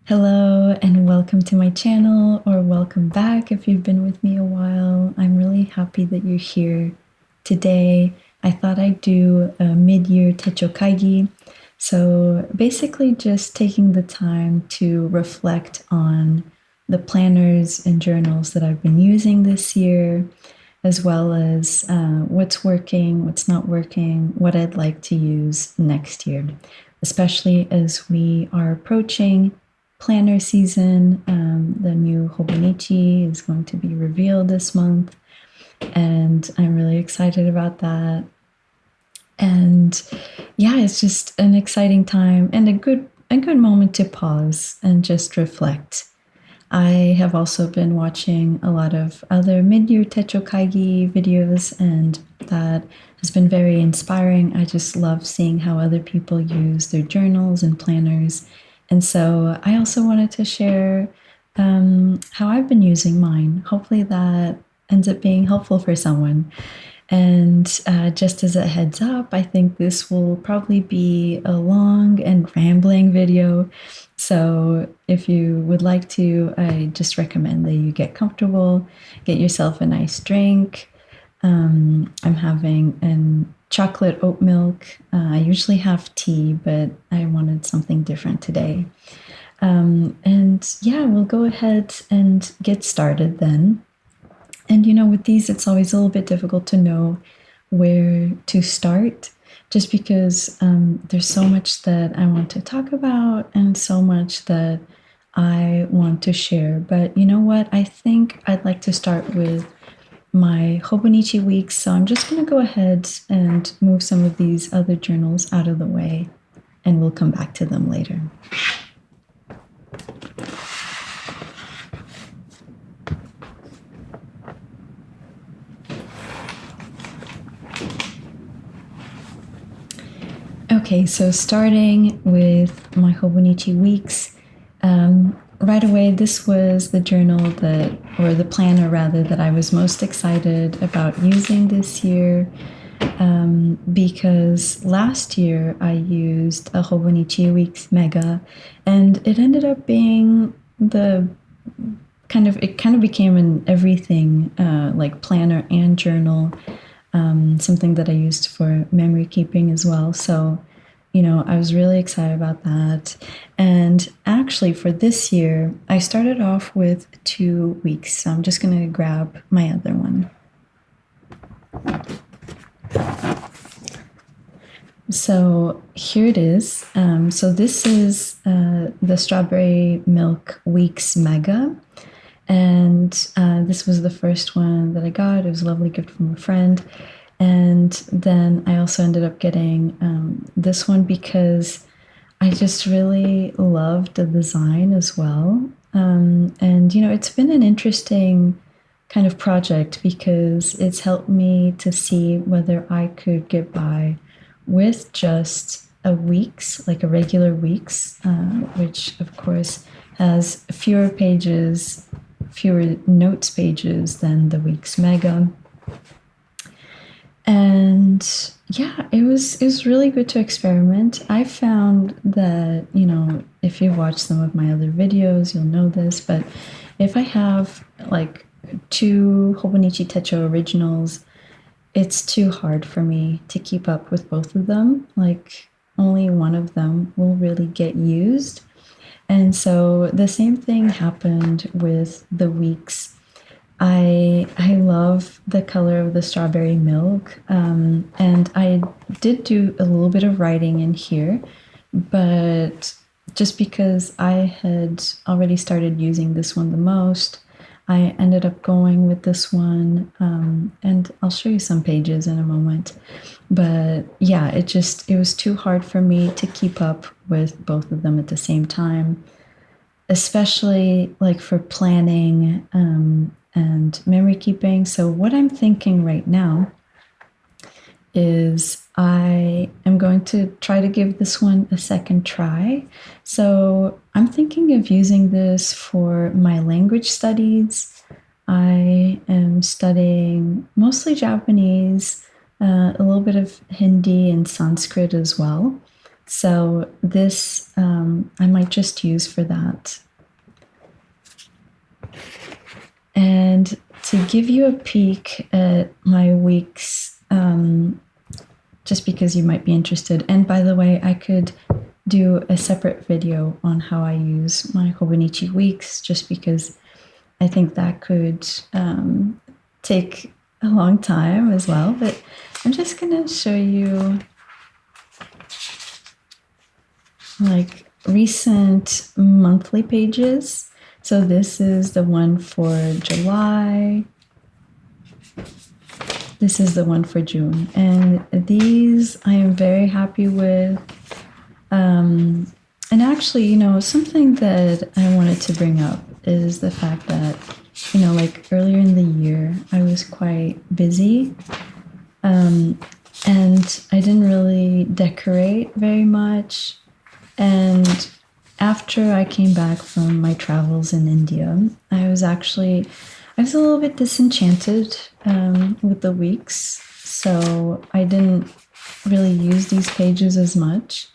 Hello and welcome to my channel, or welcome back if you've been with me a while. I'm really happy that you're here today. I thought I'd do a mid-year Techo Kaigi. So basically just taking the time to reflect on the planners and journals that I've been using this year, as well as what's working, what's not working, what I'd like to use next year, especially as we are approaching planner season. The new Hobonichi is going to be revealed this month, and I'm really excited about that. And yeah, it's just an exciting time and a good moment to pause and just reflect. I have also been watching a lot of other mid-year Techo Kaigi videos, and that has been very inspiring. I just love seeing how other people use their journals and planners. And so I also wanted to share how I've been using mine. Hopefully that ends up being helpful for someone. And just as a heads up, I think this will probably be a long and rambling video. So if you would like to, I just recommend that you get comfortable, get yourself a nice drink. I'm having a chocolate oat milk. I usually have tea, but I wanted something different today. And yeah, we'll go ahead and get started then. And with these, it's always a little bit difficult to know where to start, just because there's so much that I want to talk about and so much that I want to share. But you know what? I think I'd like to start with my Hobonichi Weeks. So I'm just going to go ahead and move some of these other journals out of the way, and we'll come back to them later. Okay, so starting with my Hobonichi Weeks, right away, this was the journal or the planner rather, that I was most excited about using this year, because last year I used a Hobonichi Weeks Mega, and it ended up being it kind of became an everything, like planner and journal. Something that I used for memory keeping as well. So, I was really excited about that. And actually, for this year, I started off with 2 weeks. So I'm just going to grab my other one. So here it is. So this is the Strawberry Milk Weeks Mega. And this was the first one that I got. It was a lovely gift from a friend. And then I also ended up getting this one because I just really loved the design as well. And, it's been an interesting kind of project because it's helped me to see whether I could get by with just a weeks, like a regular weeks, which of course has fewer pages, fewer notes pages than the Weeks Mega. And yeah, it was really good to experiment. I found that, if you've watched some of my other videos, you'll know this, but if I have like 2 Hobonichi Techo originals, it's too hard for me to keep up with both of them. Like, only one of them will really get used. And so the same thing happened with the Weeks. I love the color of the strawberry milk, and I did do a little bit of writing in here, but just because I had already started using this one the most, I ended up going with this one, and I'll show you some pages in a moment. But yeah, it was too hard for me to keep up with both of them at the same time, especially like for planning and memory keeping. So what I'm thinking right now is I am going to try to give this one a second try. So I'm thinking of using this for my language studies. I am studying mostly Japanese, a little bit of Hindi and Sanskrit as well. So this I might just use for that. And to give you a peek at my weeks, just because you might be interested. And by the way, I could do a separate video on how I use my Hobonichi Weeks, just because I think that could take a long time as well. But I'm just going to show you like recent monthly pages. So this is the one for July. This is the one for June. And these I am very happy with. And actually, you know, something that I wanted to bring up is the fact that, you know, like earlier in the year, I was quite busy. And I didn't really decorate very much. And after I came back from my travels in India, I was a little bit disenchanted with the weeks. So I didn't really use these pages as much.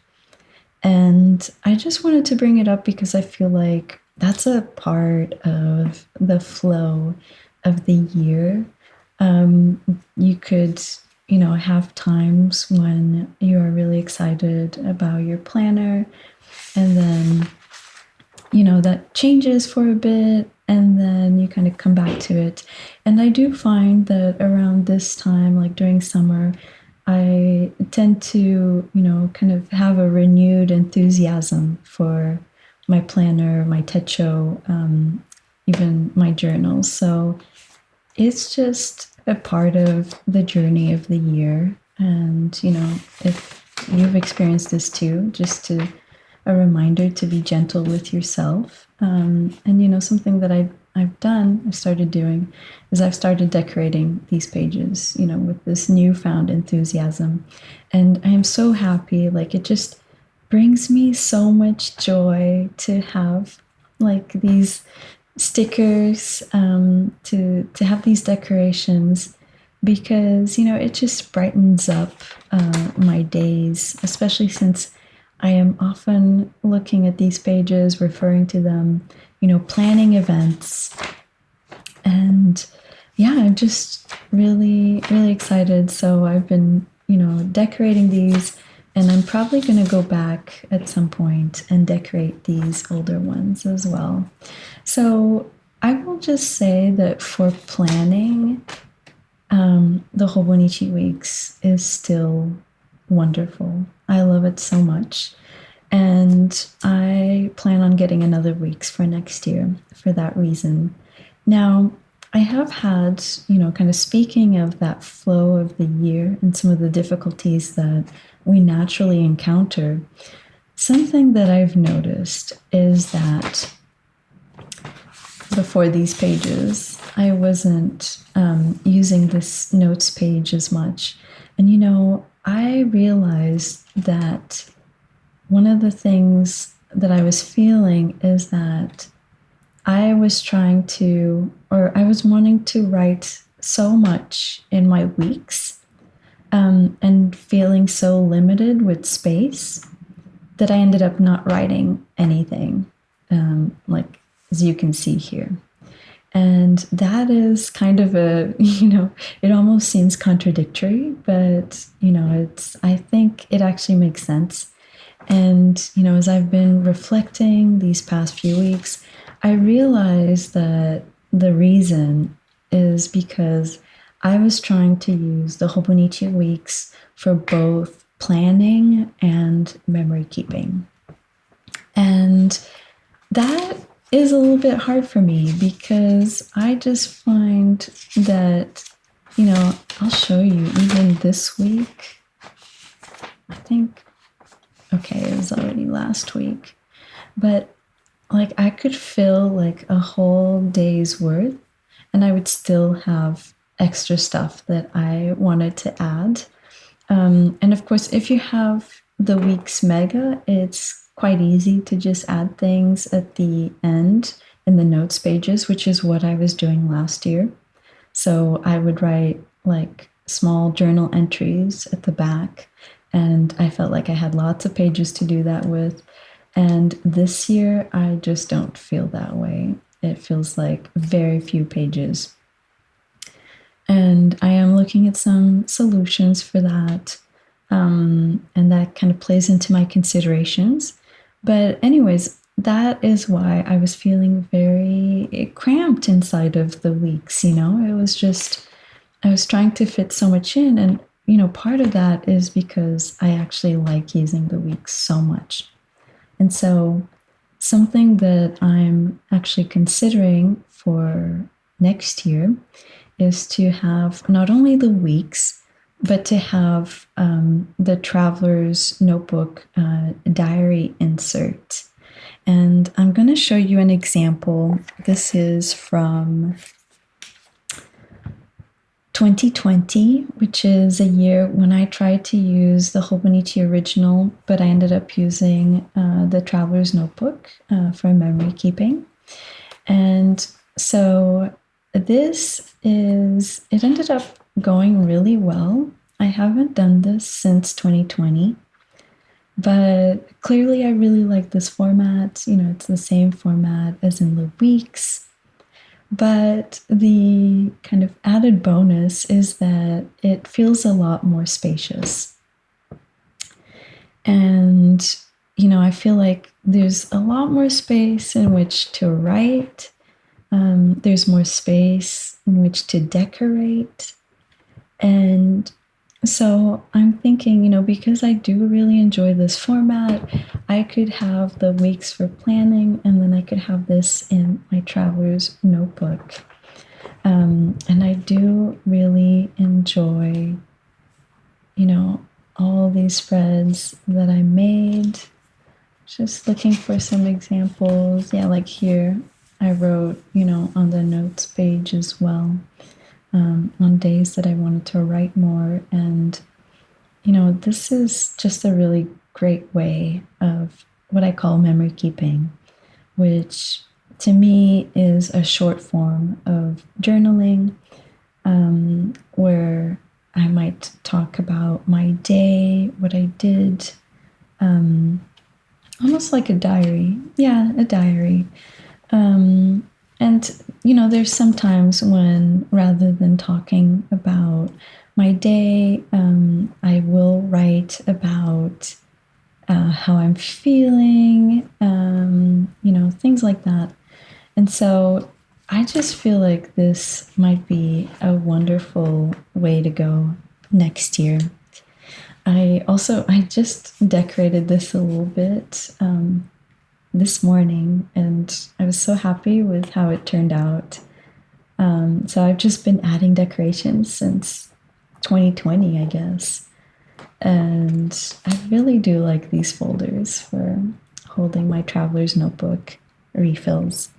And I just wanted to bring it up because I feel like that's a part of the flow of the year. You could, you know, have times when you are really excited about your planner, and then, you know, that changes for a bit, and then you kind of come back to it. And I do find that around this time, like during summer, I tend to, you know, kind of have a renewed enthusiasm for my planner, my Techo, even my journals. So it's just a part of the journey of the year. And, you know, if you've experienced this too, just a reminder to be gentle with yourself. And, you know, something that I've started doing is I've started decorating these pages, you know, with this newfound enthusiasm. And I am so happy. Like, it just brings me so much joy to have like these stickers, to have these decorations, because, you know, it just brightens up my days, especially since I am often looking at these pages, referring to them, you know, planning events. And yeah, I'm just really, really excited. So I've been, you know, decorating these, and I'm probably going to go back at some point and decorate these older ones as well. So I will just say that for planning, the Hobonichi Weeks is still wonderful. I love it so much. And I plan on getting another weeks for next year for that reason. Now, I have had, you know, kind of speaking of that flow of the year and some of the difficulties that we naturally encounter, something that I've noticed is that before these pages, I wasn't using this notes page as much. And, you know, I realized that one of the things that I was feeling is that I was I was wanting to write so much in my weeks, and feeling so limited with space that I ended up not writing anything, like as you can see here. And that is kind of a, you know, it almost seems contradictory, but, you know, I think it actually makes sense. And, you know, as I've been reflecting these past few weeks, I realized that the reason is because I was trying to use the Hobonichi Weeks for both planning and memory keeping. And that is a little bit hard for me because I just find that, you know, I'll show you even this week. I think, okay, it was already last week, but like I could fill like a whole day's worth and I would still have extra stuff that I wanted to add. And of course, if you have the week's mega, it's quite easy to just add things at the end in the notes pages, which is what I was doing last year. So I would write like small journal entries at the back, and I felt like I had lots of pages to do that with. And this year, I just don't feel that way. It feels like very few pages. And I am looking at some solutions for that. And that kind of plays into my considerations. But, anyways, that is why I was feeling very cramped inside of the weeks. It was just, I was trying to fit so much in. And, part of that is because I actually like using the weeks so much. And so, something that I'm actually considering for next year is to have not only the weeks, but to have the traveler's notebook diary insert. And I'm going to show you an example. This is from 2020, which is a year when I tried to use the Hobonichi original, but I ended up using the traveler's notebook for memory keeping. And so it ended up going really well. I haven't done this since 2020, but clearly I really like this format. It's the same format as in the weeks. But the kind of added bonus is that it feels a lot more spacious. And, I feel like there's a lot more space in which to write. There's more space in which to decorate. And so I'm thinking, because I do really enjoy this format, I could have the weeks for planning, and then I could have this in my traveler's notebook. And I do really enjoy, all these spreads that I made. Just looking for some examples. Yeah, like here, I wrote, on the notes page as well. On days that I wanted to write more. And, this is just a really great way of what I call memory keeping, which to me is a short form of journaling, where I might talk about my day, what I did, almost like a diary. Yeah, a diary. And, there's sometimes when rather than talking about my day, I will write about how I'm feeling, things like that. And so I just feel like this might be a wonderful way to go next year. I just decorated this a little bit this morning, and I was so happy with how it turned out. So I've just been adding decorations since 2020, I guess. And I really do like these folders for holding my traveler's notebook refills.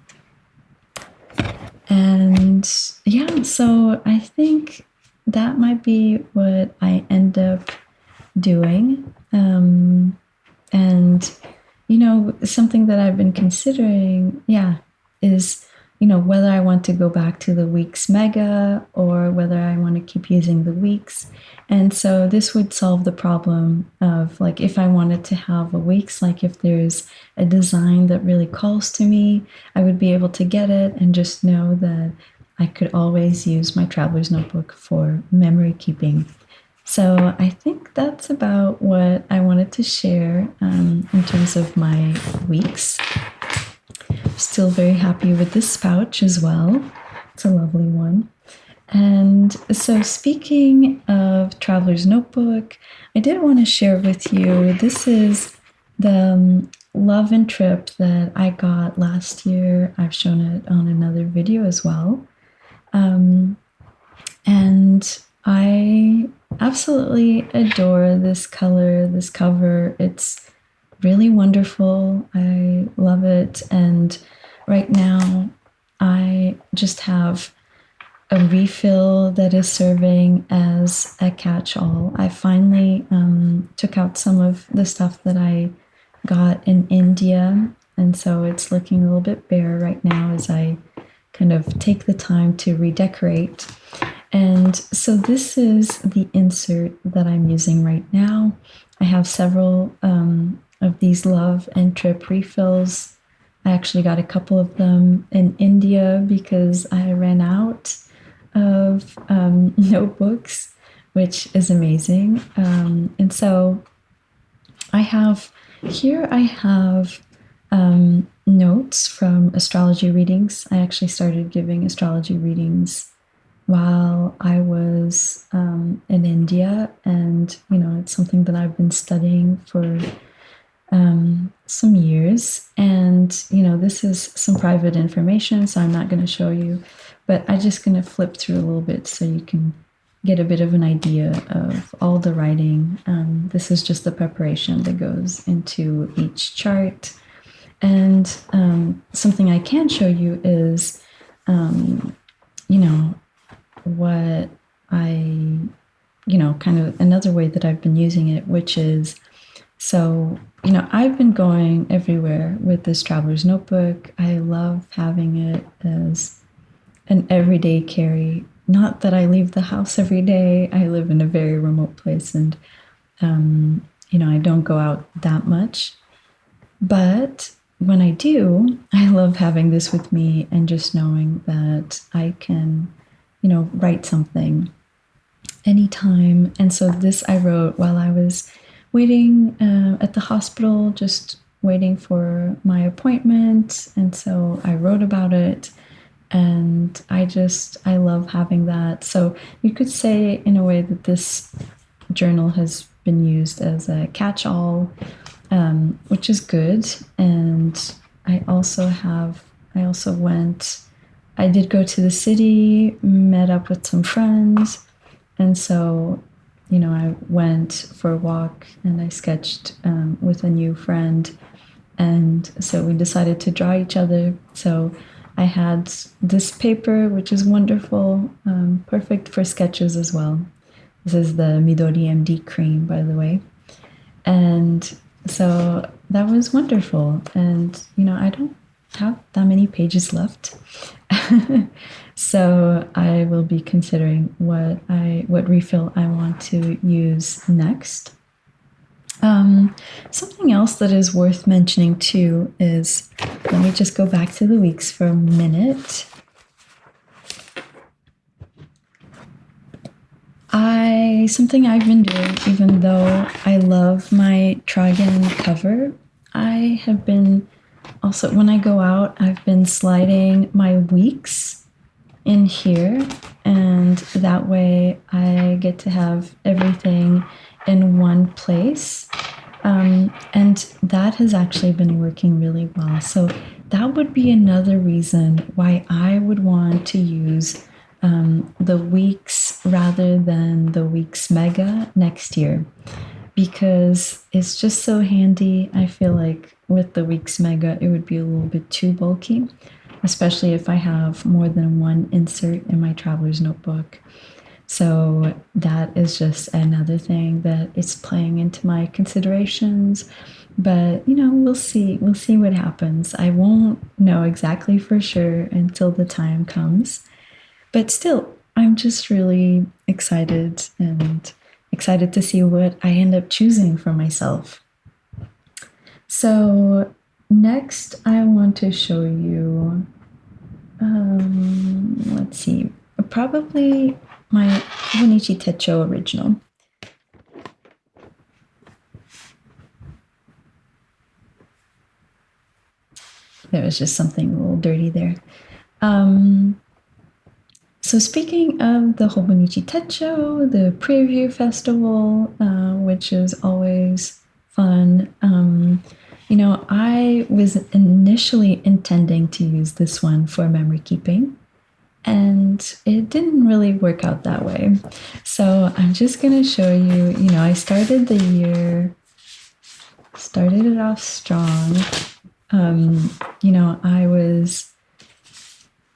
And yeah, so I think that might be what I end up doing. And something that I've been considering, is, whether I want to go back to the weeks mega or whether I want to keep using the weeks. And so this would solve the problem of, like, if I wanted to have a weeks, like if there's a design that really calls to me, I would be able to get it and just know that I could always use my traveler's notebook for memory keeping. So I think that's about what I wanted to share in terms of my weeks. Still very happy with this pouch as well. It's a lovely one. And so speaking of traveler's notebook, I did want to share with you, this is the Love and Trip that I got last year. I've shown it on another video as well. And I absolutely adore this color, this cover. It's really wonderful. I love it. And right now I just have a refill that is serving as a catch-all. I finally took out some of the stuff that I got in India, and so it's looking a little bit bare right now as I kind of take the time to redecorate. And so this is the insert that I'm using right now. I have several of these love and trip refills. I actually got a couple of them in India because I ran out of notebooks, which is amazing. And so I have notes from astrology readings. I actually started giving astrology readings while I was in India, and it's something that I've been studying for some years. And this is some private information, so I'm not going to show you, but I'm just going to flip through a little bit so you can get a bit of an idea of all the writing. This is just the preparation that goes into each chart. And something I can show you is, what I, kind of another way that I've been using it, which is, so, I've been going everywhere with this traveler's notebook. I love having it as an everyday carry. Not that I leave the house every day. I live in a very remote place, and, I don't go out that much. But when I do, I love having this with me and just knowing that I can, write something anytime. And so this I wrote while I was waiting at the hospital, just waiting for my appointment. And so I wrote about it, and I love having that. So you could say in a way that this journal has been used as a catch-all, which is good. And I did go to the city, met up with some friends. And so, I went for a walk and I sketched with a new friend. And so we decided to draw each other. So I had this paper, which is wonderful, perfect for sketches as well. This is the Midori MD cream, by the way. And so that was wonderful. And, I don't have that many pages left. So I will be considering what refill I want to use next. Something else that is worth mentioning too is, let me just go back to the weeks for a minute. Something I've been doing, even though I love my Trigon cover, I have been also, when I go out, I've been sliding my weeks in here, and that way I get to have everything in one place. And that has actually been working really well. So that would be another reason why I would want to use the weeks rather than the weeks mega next year, because it's just so handy. I feel like with the weeks mega, it would be a little bit too bulky, especially if I have more than one insert in my traveler's notebook. So that is just another thing that is playing into my considerations. But, we'll see. We'll see what happens. I won't know exactly for sure until the time comes. But still, I'm just really excited to see what I end up choosing for myself. So next, I want to show you, let's see, probably my Hobonichi Techo original. There was just something a little dirty there. So speaking of the Hobonichi Techo, the preview festival, which is always fun, I was initially intending to use this one for memory keeping, and it didn't really work out that way. So I'm just going to show you, I started it off strong. I was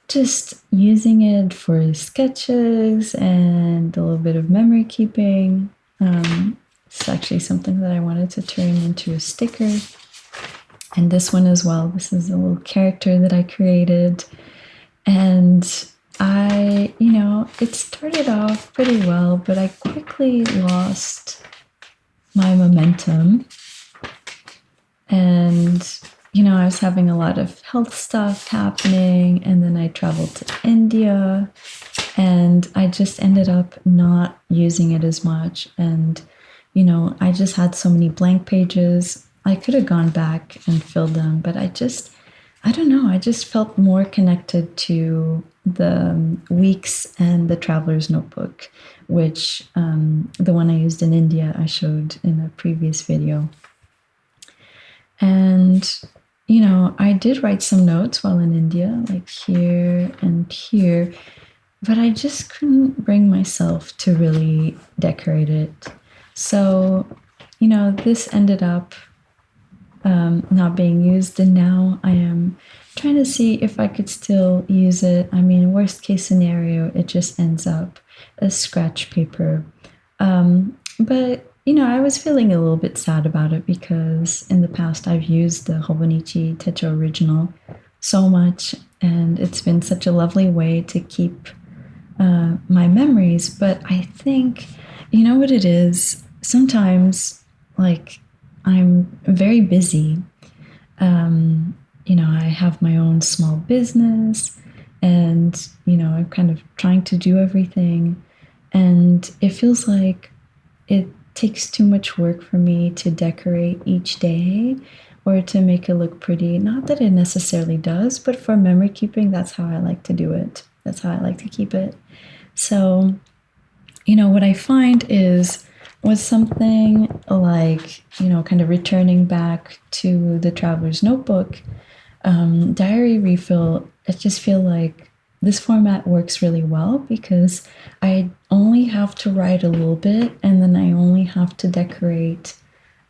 just using it for sketches and a little bit of memory keeping. It's actually something that I wanted to turn into a sticker. And this one as well. This is a little character that I created. And it started off pretty well, but I quickly lost my momentum. And, I was having a lot of health stuff happening. And then I traveled to India and I just ended up not using it as much. And, I just had so many blank pages. I could have gone back and filled them, but I don't know, I just felt more connected to the Weeks and the Traveler's Notebook, which the one I used in India I showed in a previous video. And, I did write some notes while in India, like here and here, but I just couldn't bring myself to really decorate it. So, this ended up not being used, and now I am trying to see if I could still use it. I mean, worst case scenario, it just ends up as scratch paper. But I was feeling a little bit sad about it because in the past I've used the Hobonichi Techo original so much, and it's been such a lovely way to keep my memories. But I think, you know what it is? Sometimes, like, I'm very busy. I have my own small business, and, I'm kind of trying to do everything. And it feels like it takes too much work for me to decorate each day or to make it look pretty. Not that it necessarily does, but for memory keeping, that's how I like to do it. That's how I like to keep it. So, what I find is with something like, kind of returning back to the Traveler's Notebook, Diary Refill, I just feel like this format works really well because I only have to write a little bit and then I only have to decorate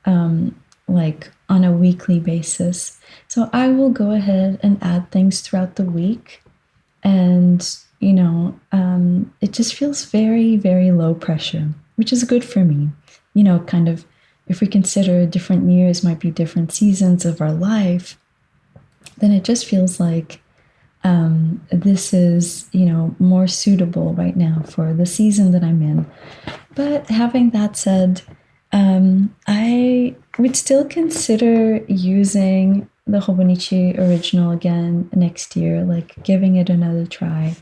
like on a weekly basis. So I will go ahead and add things throughout the week, and it just feels very, very low pressure, which is good for me. Kind of if we consider different years might be different seasons of our life, then it just feels like this is, more suitable right now for the season that I'm in. But having that said, I would still consider using the Hobonichi original again next year, like giving it another try.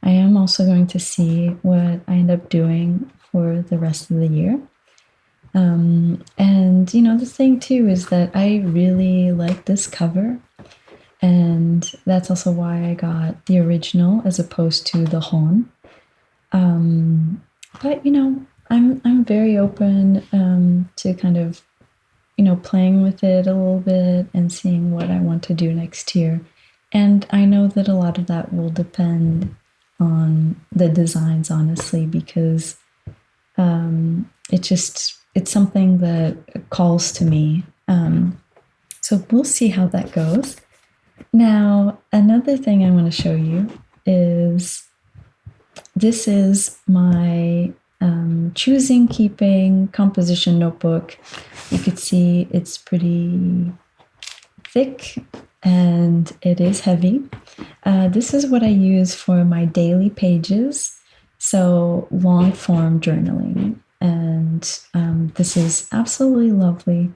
I am also going to see what I end up doing for the rest of the year. And the thing too is that I really like this cover, and that's also why I got the original as opposed to the Hon. But I'm very open to kind of playing with it a little bit and seeing what I want to do next year. And I know that a lot of that will depend on the designs, honestly, because it's something that calls to me. So we'll see how that goes. Now, another thing I want to show you is this is my choosing keeping composition notebook. You could see it's pretty thick and it is heavy. This is what I use for my daily pages, so long form journaling. And this is absolutely lovely.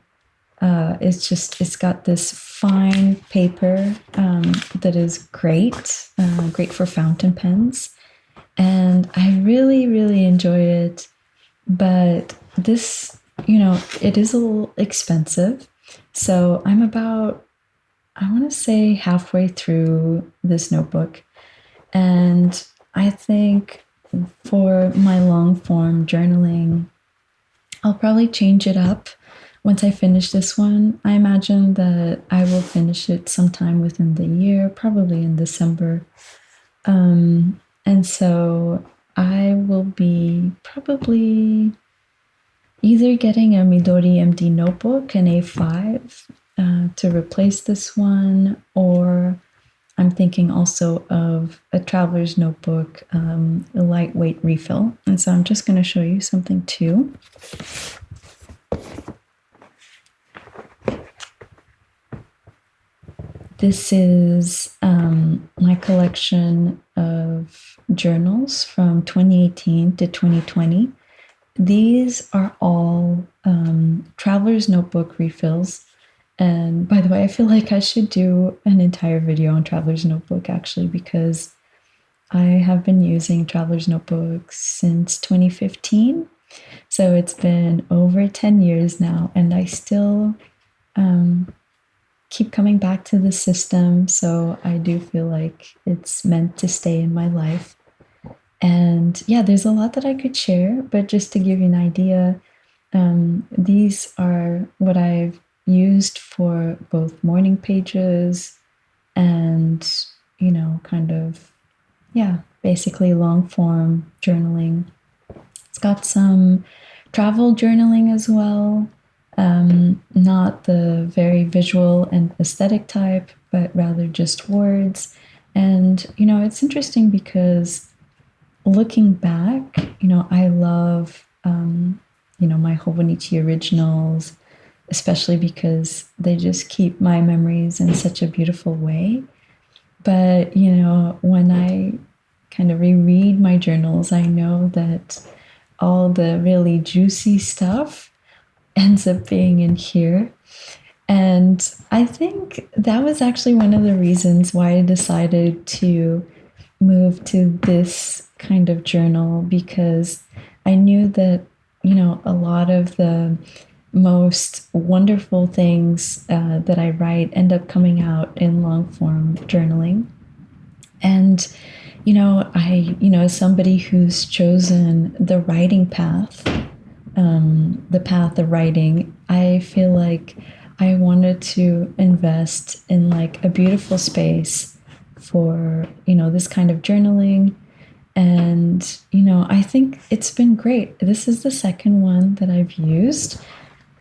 It's got this fine paper that is great, great for fountain pens. And I really, really enjoy it. But this, it is a little expensive. So I'm about, I want to say, halfway through this notebook. And I think for my long form journaling, I'll probably change it up once I finish this one. I imagine that I will finish it sometime within the year, probably in December. And so I will be probably either getting a Midori MD notebook, an A5, to replace this one, or I'm thinking also of a traveler's notebook, a lightweight refill. And so I'm just going to show you something too. This is my collection of journals from 2018 to 2020. These are all traveler's notebook refills. And by the way, I feel like I should do an entire video on traveler's notebook actually, because I have been using traveler's notebooks since 2015. So it's been over 10 years now, and I still keep coming back to the system. So I do feel like it's meant to stay in my life. And yeah, there's a lot that I could share, but just to give you an idea, these are what I've used for both morning pages and, kind of, yeah, basically long form journaling. It's got some travel journaling as well, not the very visual and aesthetic type, but rather just words. And, it's interesting because looking back, I love, my Hobonichi originals, especially because they just keep my memories in such a beautiful way. But, when I kind of reread my journals, I know that all the really juicy stuff ends up being in here. And I think that was actually one of the reasons why I decided to move to this kind of journal, because I knew that, a lot of the most wonderful things that I write end up coming out in long form journaling. And, as somebody who's chosen the writing path, the path of writing, I feel like I wanted to invest in like a beautiful space for, this kind of journaling. And, I think it's been great. This is the second one that I've used.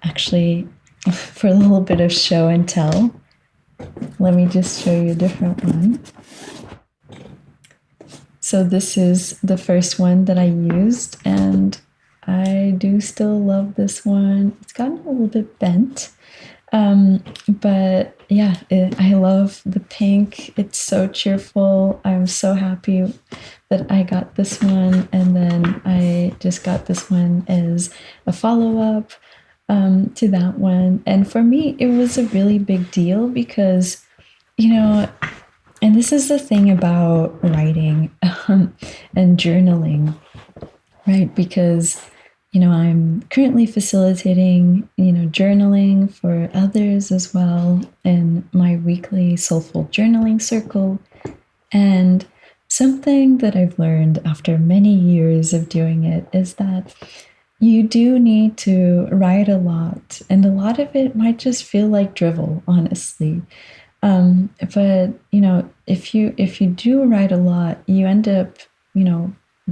Actually, for a little bit of show and tell, let me just show you a different one. So this is the first one that I used, and I do still love this one. It's gotten a little bit bent, but yeah, I love the pink. It's so cheerful. I'm so happy that I got this one, and then I just got this one as a follow-up to that one. And for me, it was a really big deal because, and this is the thing about writing and journaling, right? Because, I'm currently facilitating, journaling for others as well in my weekly soulful journaling circle. And something that I've learned after many years of doing it is that you do need to write a lot, and a lot of it might just feel like drivel, honestly. But if you do write a lot, you end up,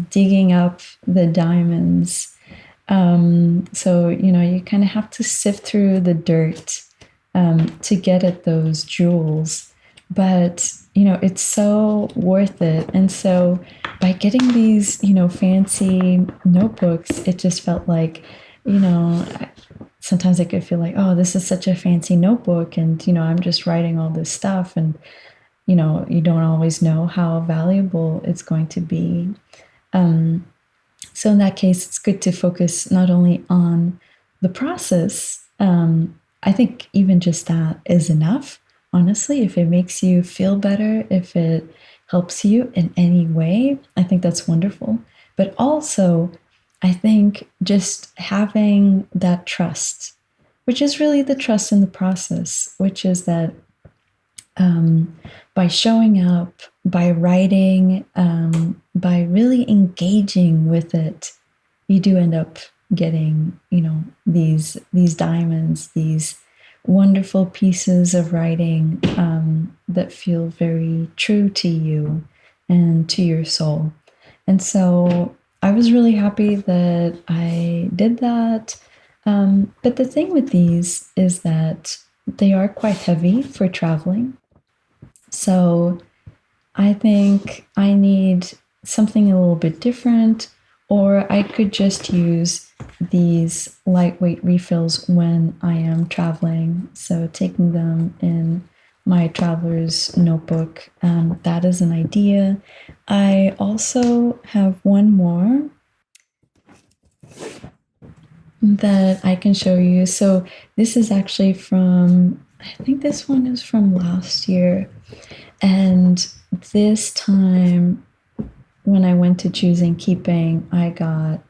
digging up the diamonds. So you kind of have to sift through the dirt to get at those jewels. But it's so worth it. And so by getting these fancy notebooks, it just felt like sometimes I could feel like, oh, this is such a fancy notebook, and I'm just writing all this stuff, and you don't always know how valuable it's going to be. So in that case, it's good to focus not only on the process. I think even just that is enough, honestly. If it makes you feel better, if it helps you in any way, I think that's wonderful. But also, I think just having that trust, which is really the trust in the process, which is that by showing up, by writing, by really engaging with it, you do end up getting, these diamonds, these wonderful pieces of writing that feel very true to you and to your soul. And so I was really happy that I did that. But the thing with these is that they are quite heavy for traveling. So I think I need something a little bit different, or I could just use these lightweight refills when I am traveling. So taking them in my traveler's notebook. That is an idea. I also have one more that I can show you. So this is actually from, I think this one is from last year. And this time when I went to choosing keeping, I got,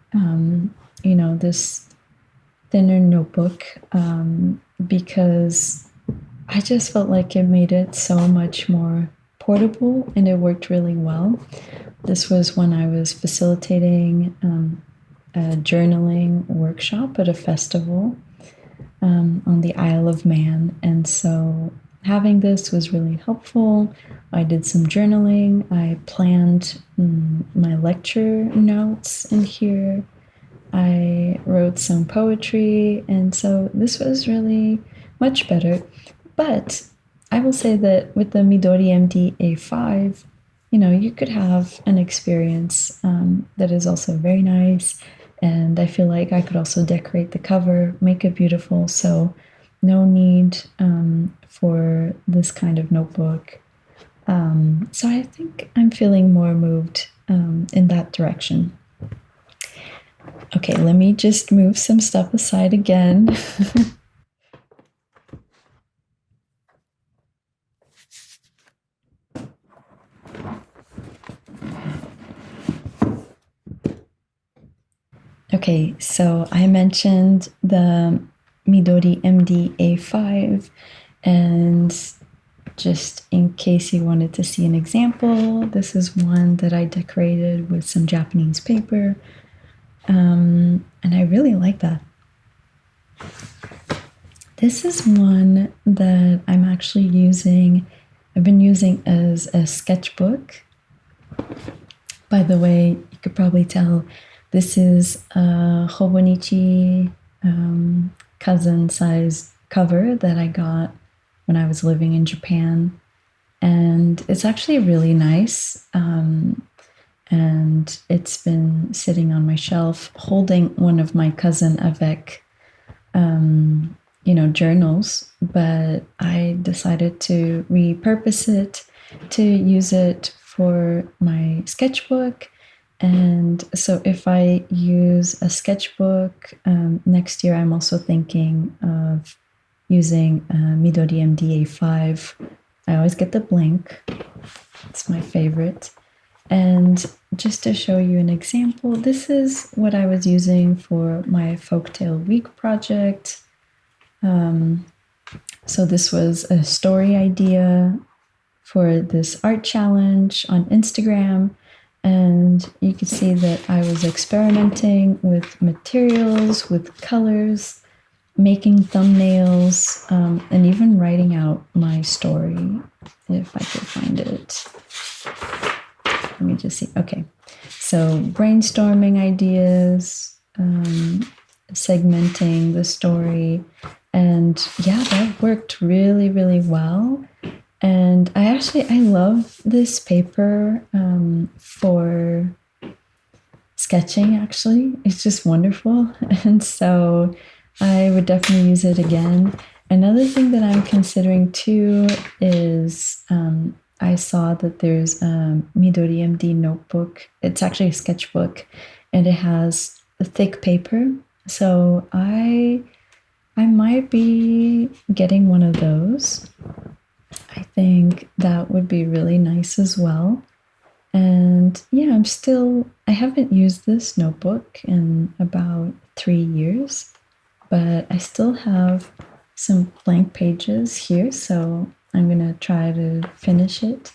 this thinner notebook because I just felt like it made it so much more portable and it worked really well. This was when I was facilitating a journaling workshop at a festival on the Isle of Man. And so having this was really helpful. I did some journaling. I planned my lecture notes in here. I wrote some poetry. And so this was really much better. But I will say that with the Midori MD A5, you could have an experience that is also very nice. And I feel like I could also decorate the cover, make it beautiful. So no need for this kind of notebook. So I think I'm feeling more moved in that direction. Okay, let me just move some stuff aside again. Okay, so I mentioned the Midori MD A5, and just in case you wanted to see an example, this is one that I decorated with some Japanese paper, and I really like that. This is one that I'm actually using, I've been using as a sketchbook. By the way, you could probably tell this is a Hobonichi cousin size cover that I got when I was living in Japan. And it's actually really nice. And it's been sitting on my shelf holding one of my cousin Avec journals, but I decided to repurpose it to use it for my sketchbook. And so if I use a sketchbook next year, I'm also thinking of using Midori MDA5. I always get the blank. It's my favorite. And just to show you an example, this is what I was using for my Folktale Week project. So this was a story idea for this art challenge on Instagram. And you can see that I was experimenting with materials, with colors, making thumbnails, and even writing out my story, if I could find it. Let me just see. Okay, so brainstorming ideas, segmenting the story, and yeah, that worked really, really well. And I love this paper for sketching, actually. It's just wonderful. And so I would definitely use it again. Another thing that I'm considering too is I saw that there's a Midori MD notebook. It's actually a sketchbook, and it has a thick paper. So I might be getting one of those. I think that would be really nice as well. And yeah, I haven't used this notebook in about 3 years, but I still have some blank pages here. So I'm going to try to finish it.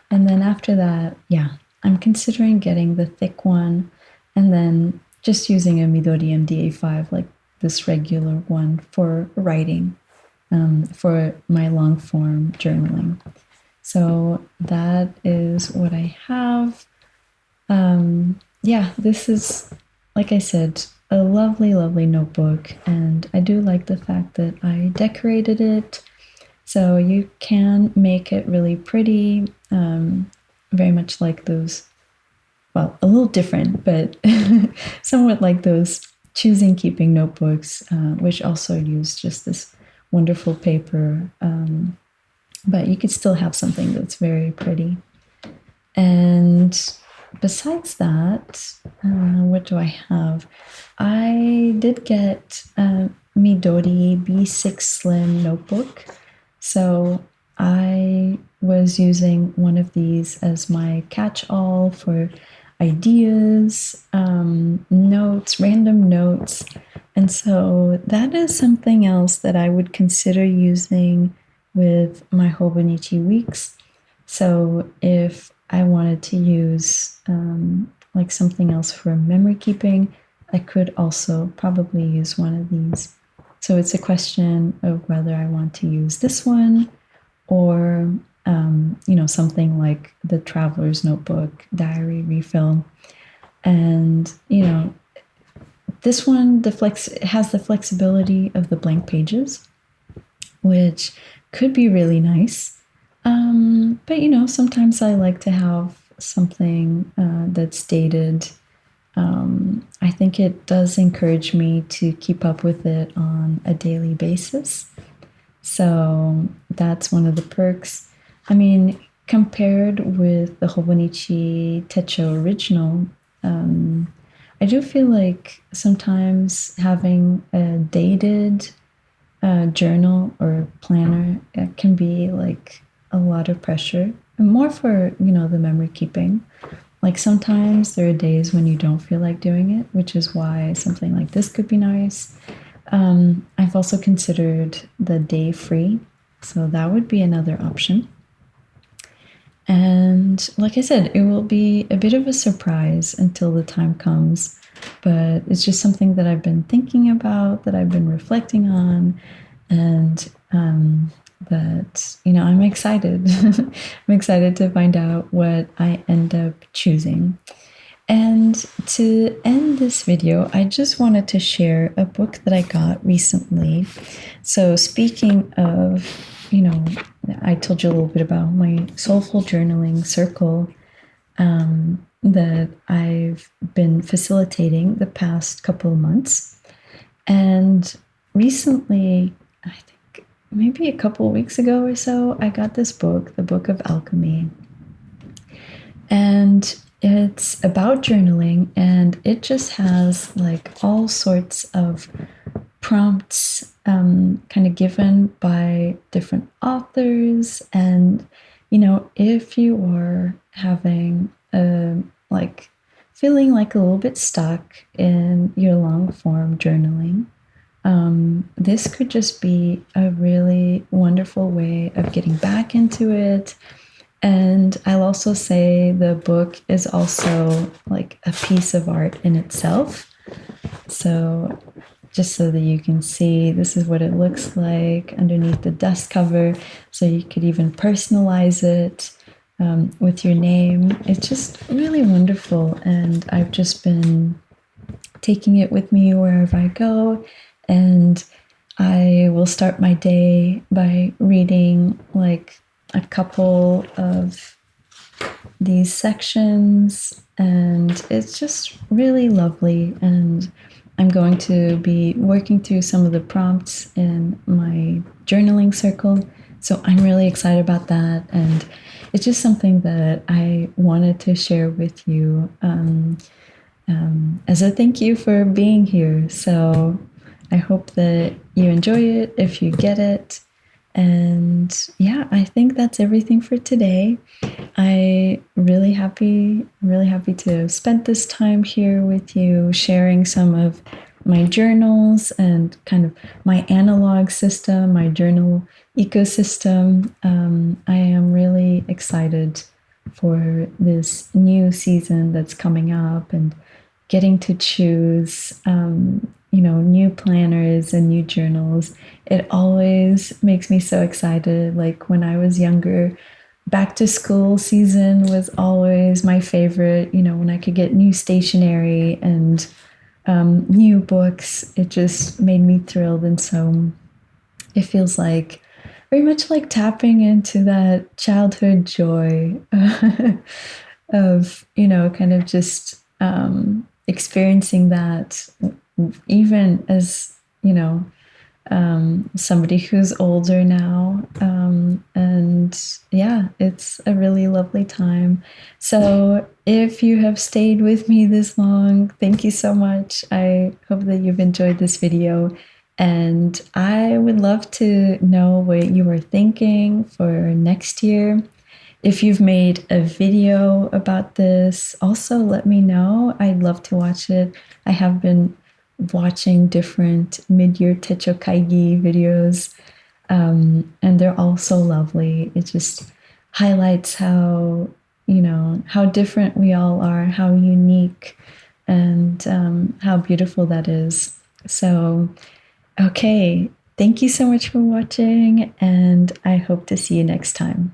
And then after that, yeah, I'm considering getting the thick one and then just using a Midori MDA5, like this regular one for writing. For my long form journaling. So that is what I have. This is, like I said, a lovely, lovely notebook. And I do like the fact that I decorated it. So you can make it really pretty, very much like those, well, a little different, but somewhat like those choosing keeping notebooks, which also use just this wonderful paper but you could still have something that's very pretty. And besides that, what do I have? I did get a Midori B6 Slim notebook. So I was using one of these as my catch-all for ideas, notes, random notes. And so that is something else that I would consider using with my Hobonichi Weeks. So if I wanted to use like something else for memory keeping, I could also probably use one of these. So it's a question of whether I want to use this one or something like the Traveler's Notebook Diary Refill. And this one has the flexibility of the blank pages, which could be really nice. But sometimes I like to have something that's dated. I think it does encourage me to keep up with it on a daily basis. So that's one of the perks. I mean, compared with the Hobonichi Techo original, I do feel like sometimes having a dated journal or planner, it can be like a lot of pressure, and more for the memory keeping. Like sometimes there are days when you don't feel like doing it, which is why something like this could be nice. I've also considered the day free, so that would be another option. And like I said, it will be a bit of a surprise until the time comes, but it's just something that I've been thinking about, that I've been reflecting on, and but I'm excited. I'm excited to find out what I end up choosing. And to end this video, I just wanted to share a book that I got recently. So speaking of, I told you a little bit about my soulful journaling circle that I've been facilitating the past couple of months. And recently, I think maybe a couple of weeks ago or so, I got this book, The Book of Alchemy. And it's about journaling, and it just has like all sorts of prompts kind of given by different authors. And if you are having like feeling like a little bit stuck in your long form journaling, this could just be a really wonderful way of getting back into it. And I'll also say the book is also like a piece of art in itself. So just so that you can see, this is what it looks like underneath the dust cover. So you could even personalize it with your name. It's just really wonderful. And I've just been taking it with me wherever I go. And I will start my day by reading like a couple of these sections, and it's just really lovely. And I'm going to be working through some of the prompts in my journaling circle, so I'm really excited about that. And it's just something that I wanted to share with you as a thank you for being here. So I hope that you enjoy it if you get it. And yeah, I think that's everything for today. I really happy to have spent this time here with you, sharing some of my journals and kind of my analog system, my journal ecosystem. I am really excited for this new season that's coming up and getting to choose new planners and new journals. It always makes me so excited. Like when I was younger, back to school season was always my favorite. When I could get new stationery and new books, it just made me thrilled. And so it feels like very much like tapping into that childhood joy of, kind of just experiencing that even as, somebody who's older now. And yeah, it's a really lovely time. So if you have stayed with me this long, thank you so much. I hope that you've enjoyed this video. And I would love to know what you are thinking for next year. If you've made a video about this, also let me know. I'd love to watch it. I have been watching different mid-year Techo Kaigi videos, and they're all so lovely. It just highlights how, how different we all are, how unique, and how beautiful that is. So, okay, thank you so much for watching, and I hope to see you next time.